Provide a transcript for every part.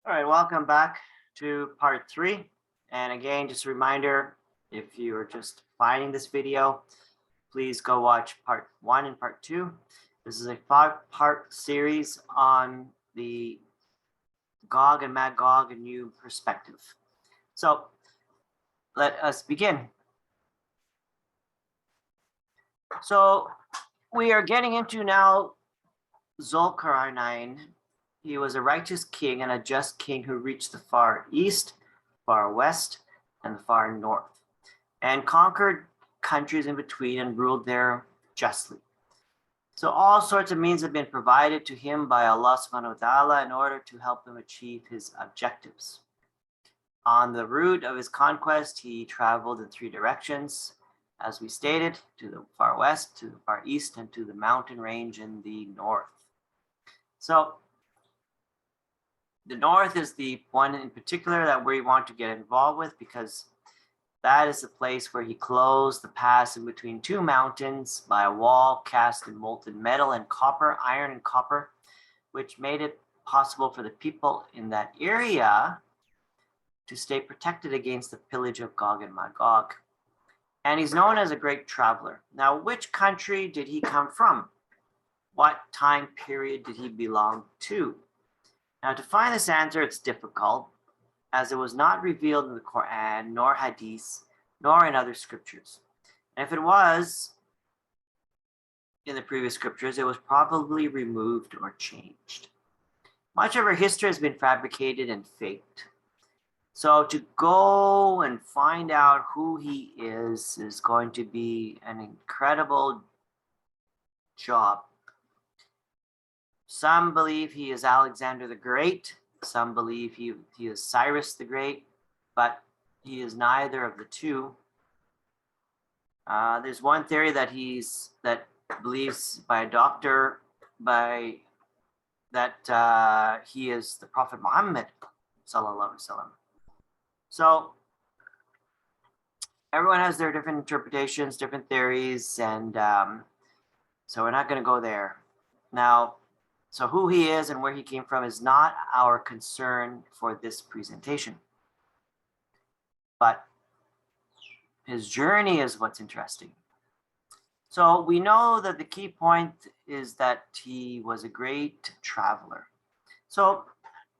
All right, welcome back to part 3. And again, just a reminder, if you are just finding this video, please go watch part 1 and part 2. This is a 5-part series on the Gog and Magog, a new perspective. So let us begin. So we are getting into now Zulkarnain. He was a righteous king and a just king who reached the far east, far west, and the far north, and conquered countries in between and ruled there justly. So all sorts of means have been provided to him by Allah subhanahu wa ta'ala in order to help him achieve his objectives. On the route of his conquest, he traveled in 3 directions, as we stated, to the far west, to the far east, and to the mountain range in the north. So the north is the one in particular that we want to get involved with, because that is the place where he closed the pass in between 2 mountains by a wall cast in molten metal and copper, iron and copper, which made it possible for the people in that area to stay protected against the pillage of Gog and Magog. And he's known as a great traveler. Now, which country did he come from? What time period did he belong to? Now, to find this answer, it's difficult, as it was not revealed in the Quran, nor Hadith, nor in other scriptures. And if it was in the previous scriptures, it was probably removed or changed. Much of our history has been fabricated and faked. So to go and find out who he is going to be an incredible job. Some believe he is Alexander the Great. Some believe he is Cyrus the Great, but he is neither of the two. There's one theory that believes by a doctor that he is the Prophet Muhammad sallallahu alaihi wasallam. So everyone has their different interpretations, different theories, and so we're not going to go there now. So who he is and where he came from is not our concern for this presentation. But his journey is what's interesting. So we know that the key point is that he was a great traveler. So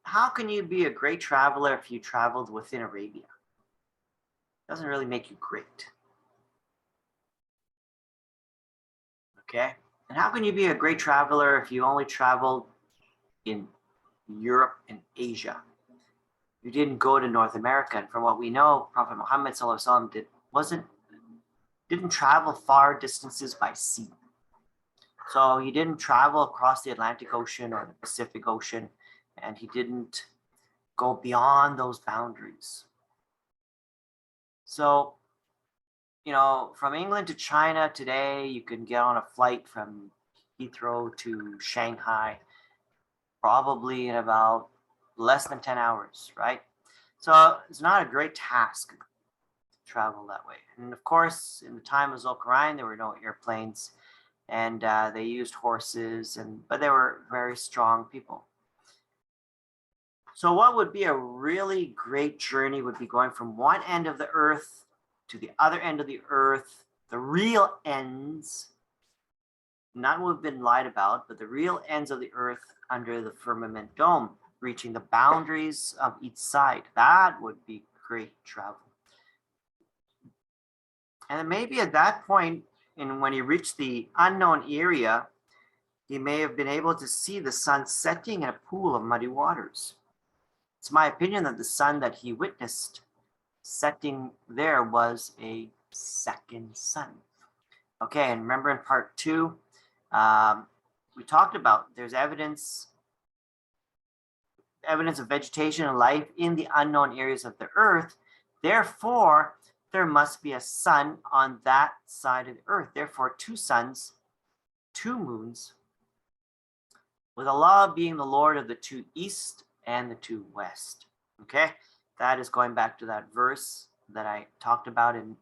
how can you be a great traveler if you traveled within Arabia? It doesn't really make you great. Okay? And how can you be a great traveler if you only traveled in Europe and Asia? You didn't go to North America. And from what we know, Prophet Muhammad sallallahu alaihi wasallam didn't travel far distances by sea. So he didn't travel across the Atlantic Ocean or the Pacific Ocean, and he didn't go beyond those boundaries. So from England to China today, you can get on a flight from Heathrow to Shanghai probably in about less than 10 hours, right? So it's not a great task to travel that way. And of course, in the time of Zulkarnain, there were no airplanes, and they used horses, but they were very strong people. So what would be a really great journey would be going from one end of the earth to the other end of the earth, the real ends, not what we've been lied about, but the real ends of the earth under the firmament dome, reaching the boundaries of each side. That would be great travel. And then maybe at that point, when he reached the unknown area, he may have been able to see the sun setting in a pool of muddy waters. It's my opinion that the sun that he witnessed setting there was a second sun. Okay, and remember in part 2, we talked about there's evidence of vegetation and life in the unknown areas of the earth. Therefore, there must be a sun on that side of the earth. Therefore, 2 suns, 2 moons, with Allah being the Lord of the 2 east and the 2 west. Okay, that is going back to that verse that I talked about in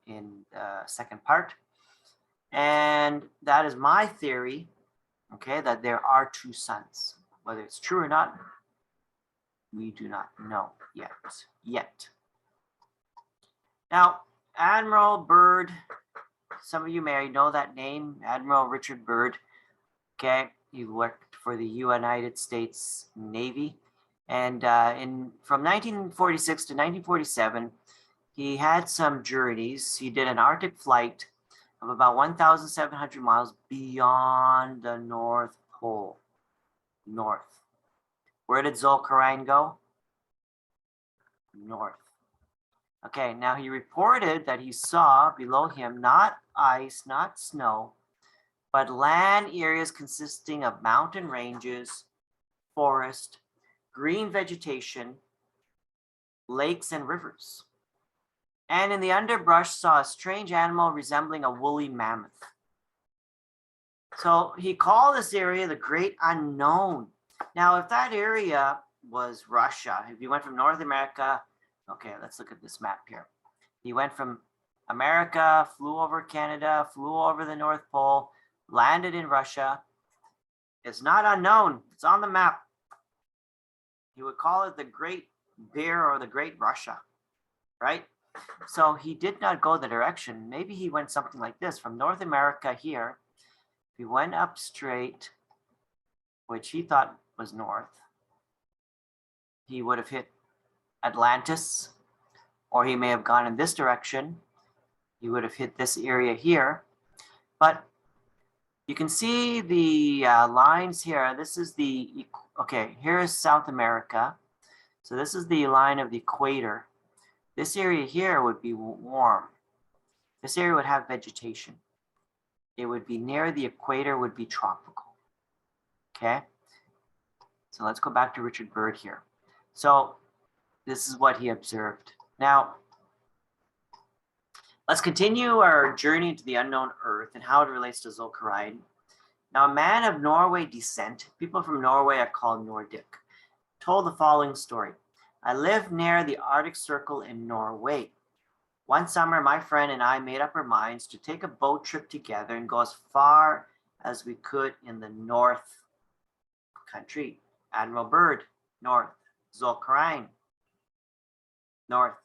the second part. And that is my theory, okay, that there are 2 suns. Whether it's true or not, We do not know yet. Now, Admiral Byrd, some of you may know that name, Admiral Richard Byrd. Okay, he worked for the United States Navy. And from 1946 to 1947, he had some journeys. He did an Arctic flight of about 1,700 miles beyond the North Pole. North. Where did Zolkarain go? North. Okay, now he reported that he saw below him not ice, not snow, but land areas consisting of mountain ranges, forest, green vegetation, lakes, and rivers. And in the underbrush saw a strange animal resembling a woolly mammoth. So he called this area the Great Unknown. Now, if that area was Russia, if you went from North America, okay, let's look at this map here. He went from America, flew over Canada, flew over the North Pole, landed in Russia. It's not unknown. It's on the map. He would call it the Great Bear or the Great Russia, right? So he did not go the direction. Maybe he went something like this. From North America here, he went up straight, which he thought was north. He would have hit Atlantis, or he may have gone in this direction. He would have hit this area here. But you can see the lines here. This is the, okay, here is South America. So this is the line of the equator. This area here would be warm. This area would have vegetation. It would be near the equator, would be tropical. Okay, so let's go back to Richard Byrd here. So this is what he observed. Now, let's continue our journey into the unknown Earth and how it relates to Zolkarain. Now, a man of Norway descent, people from Norway are called Nordic, told the following story. I lived near the Arctic Circle in Norway. One summer, my friend and I made up our minds to take a boat trip together and go as far as we could in the North country. Admiral Byrd, north. Zolkarain, north.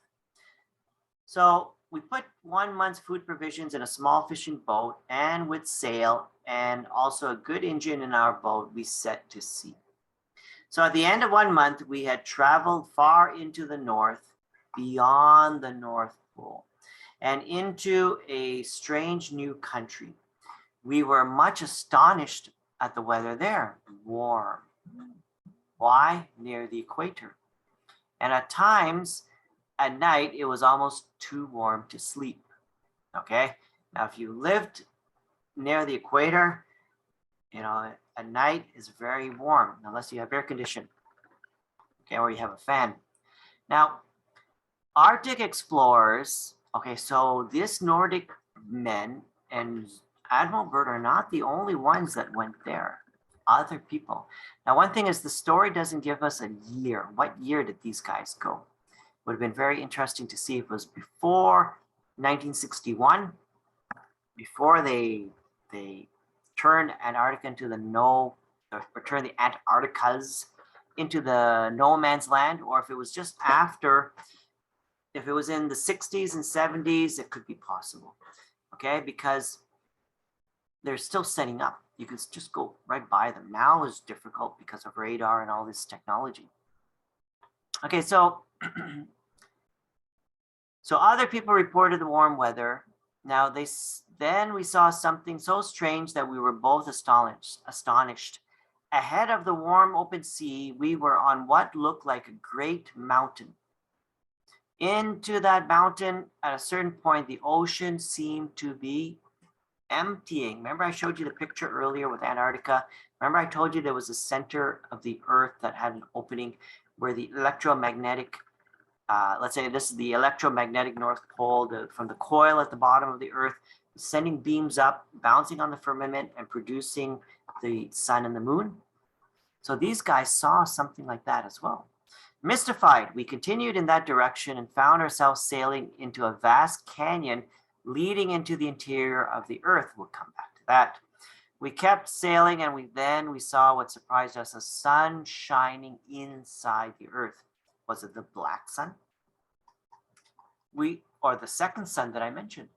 So we put 1 month's food provisions in a small fishing boat and with sail and also a good engine in our boat, we set to sea. So at the end of 1 month, we had traveled far into the north, beyond the North Pole, and into a strange new country. We were much astonished at the weather there, warm. Why? Near the equator. And at times, at night, it was almost too warm to sleep. Okay? Now, if you lived near the equator, you know, at night is very warm, unless you have air conditioning, okay, or you have a fan. Now, Arctic explorers, okay, so this Nordic men and Admiral Byrd are not the only ones that went there. Other people. Now, one thing is the story doesn't give us a year. What year did these guys go? Would have been very interesting to see if it was before 1961, before they turned Antarctica into or turned the Antarcticas into the no man's land, or if it was just after. If it was in the 60s and 70s, it could be possible, okay? Because they're still setting up. You can just go right by them. Now is difficult because of radar and all this technology. Okay, so other people reported the warm weather. Now then we saw something so strange that we were both astonished. Ahead of the warm open sea, we were on what looked like a great mountain. Into that mountain, at a certain point, the ocean seemed to be emptying. Remember I showed you the picture earlier with Antarctica? Remember I told you there was a center of the Earth that had an opening where the electromagnetic, let's say this is the electromagnetic North Pole, from the coil at the bottom of the Earth, sending beams up, bouncing on the firmament and producing the sun and the moon. So these guys saw something like that as well. Mystified, we continued in that direction and found ourselves sailing into a vast canyon leading into the interior of the Earth. We'll come back to that. We kept sailing and we saw what surprised us, a sun shining inside the Earth. Was it the black sun? Or the second sun that I mentioned?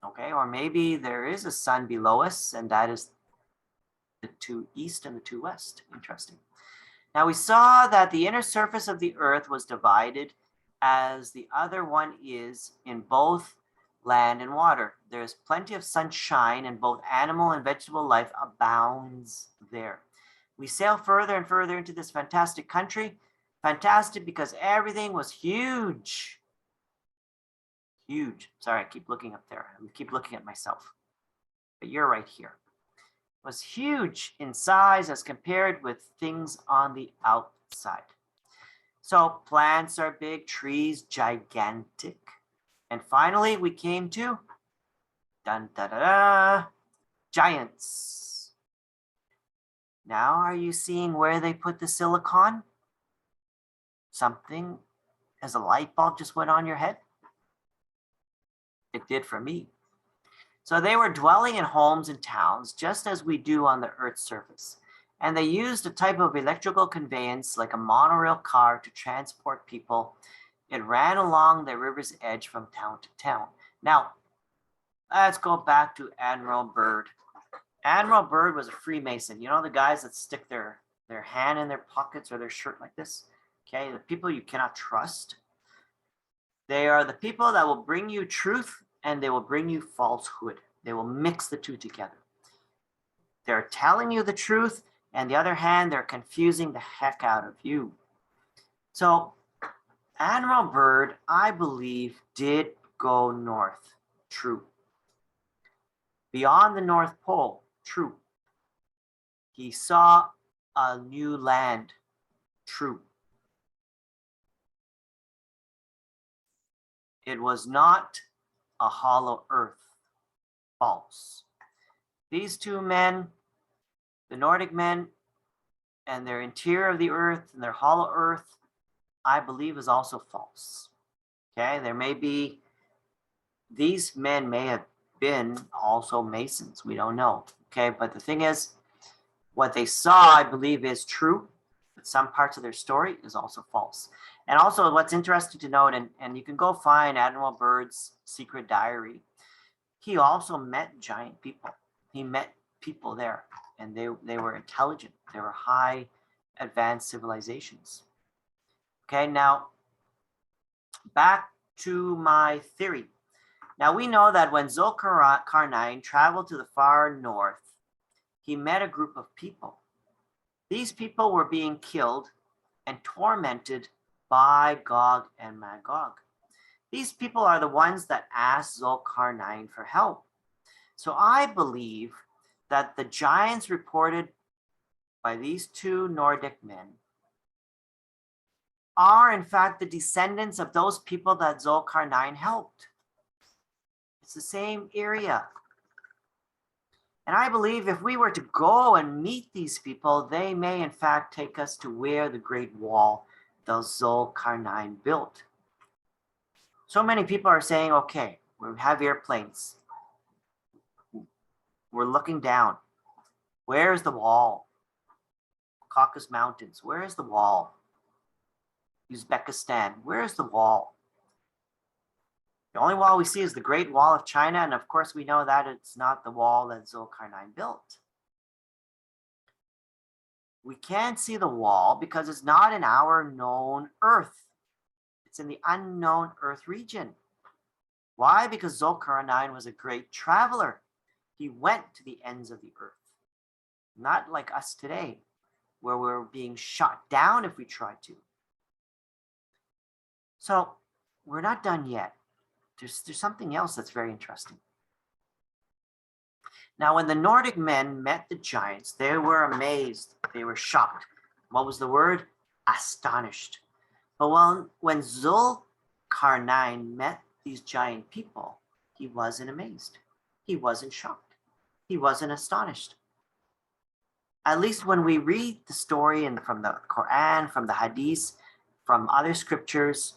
Okay, or maybe there is a sun below us, and that is the two east and the two west. Interesting. Now we saw that the inner surface of the earth was divided as the other one is in both land and water. There's plenty of sunshine, and both animal and vegetable life abounds there. We sail further and further into this fantastic country. Fantastic because everything was huge. Huge. Sorry, I keep looking up there. I keep looking at myself. But you're right here. It was huge in size as compared with things on the outside. So plants are big, trees gigantic. And finally, we came to dun, da, da, da, giants. Now, are you seeing where they put the silicon? Something as a light bulb just went on your head? It did for me. So they were dwelling in homes and towns, just as we do on the Earth's surface. And they used a type of electrical conveyance like a monorail car to transport people. It ran along the river's edge from town to town. Now, let's go back to Admiral Byrd. Admiral Byrd was a Freemason. You know the guys that stick their hand in their pockets or their shirt like this? Okay, the people you cannot trust. They are the people that will bring you truth and they will bring you falsehood. They will mix the two together. They're telling you the truth, and the other hand, they're confusing the heck out of you. So Admiral Byrd, I believe, did go north. True. Beyond the North Pole. True. He saw a new land. True. It was not a hollow earth. False. These two men, the Nordic men, and their interior of the earth and their hollow earth, I believe is also false. Okay, there may be, these men may have been also Masons. We don't know. Okay, but the thing is, what they saw, I believe, is true, but some parts of their story is also false. And also what's interesting to note, and you can go find Admiral Byrd's secret diary, he also met giant people. He met people there, and they were intelligent. They were high advanced civilizations. Okay, now back to my theory. Now we know that when Zulkarnain traveled to the far north, he met a group of people. These people were being killed and tormented by Gog and Magog. These people are the ones that asked Zulkarnain for help. So I believe that the giants reported by these two Nordic men are in fact the descendants of those people that Zulkarnain helped. It's the same area. And I believe if we were to go and meet these people, they may in fact take us to where the Great Wall that Zulkarnain built. So many people are saying, okay, we have airplanes. We're looking down. Where's the wall? Caucasus Mountains, where is the wall? Uzbekistan, where is the wall? The only wall we see is the Great Wall of China, and of course we know that it's not the wall that Zulkarnain built. We can't see the wall because it's not in our known Earth. It's in the unknown Earth region. Why? Because Zulkarnain was a great traveler. He went to the ends of the Earth. Not like us today, where we're being shot down if we try to. So we're not done yet. There's something else that's very interesting. Now, when the Nordic men met the giants, they were amazed. They were shocked. What was the word? Astonished. But when Zulkarnain met these giant people, he wasn't amazed. He wasn't shocked. He wasn't astonished. At least when we read the story and from the Quran, from the Hadith, from other scriptures,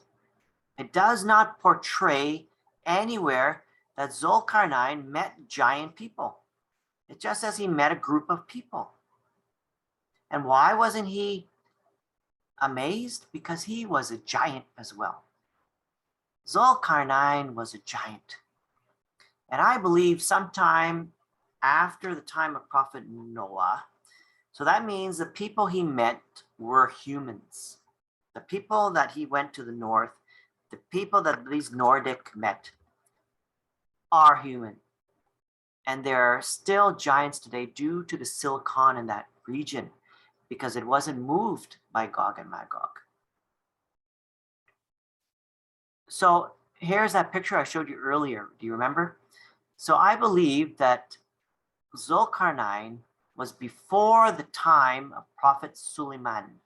it does not portray anywhere that Zulkarnain met giant people. It just says he met a group of people. And why wasn't he amazed because he was a giant as well. Zulkarnain was a giant. And I believe sometime after the time of Prophet Noah, so that means the people he met were humans. The people that he went to the north, the people that these Nordic met are human. And there are still giants today due to the silicon in that region because it wasn't moved by Gog and Magog. So here's that picture I showed you earlier. Do you remember? So I believe that Zulkarnain was before the time of Prophet Suleiman,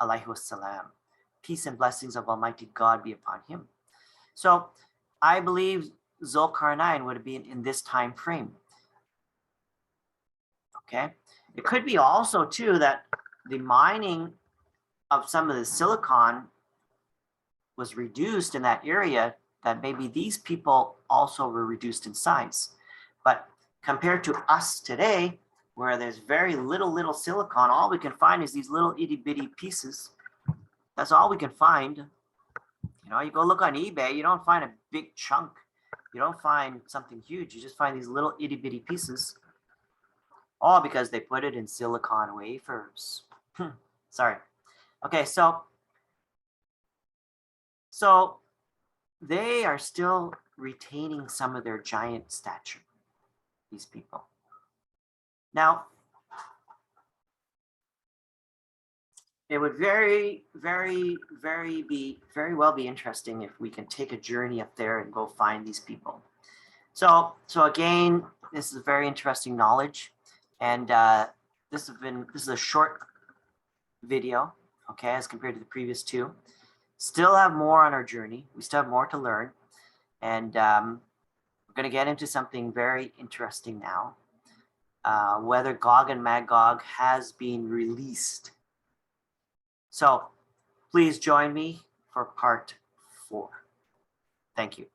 alayhi wassalam. Peace and blessings of Almighty God be upon him. So I believe Zulkarnain would have been in this time frame. Okay. It could be also too that the mining of some of the silicon was reduced in that area, that maybe these people also were reduced in size. But compared to us today, where there's very little silicon, all we can find is these little itty bitty pieces. That's all we can find. You know, you go look on eBay, you don't find a big chunk. You don't find something huge. You just find these little itty bitty pieces. All because they put it in silicon wafers. Sorry. Okay, so they are still retaining some of their giant stature, these people. Now, it would very well be interesting if we can take a journey up there and go find these people. So again, this is very interesting knowledge, and this is a short video, okay, as compared to the previous two. Still have more on our journey. We still have more to learn, and we're going to get into something very interesting now. Whether Gog and Magog has been released. So please join me for part 4. Thank you.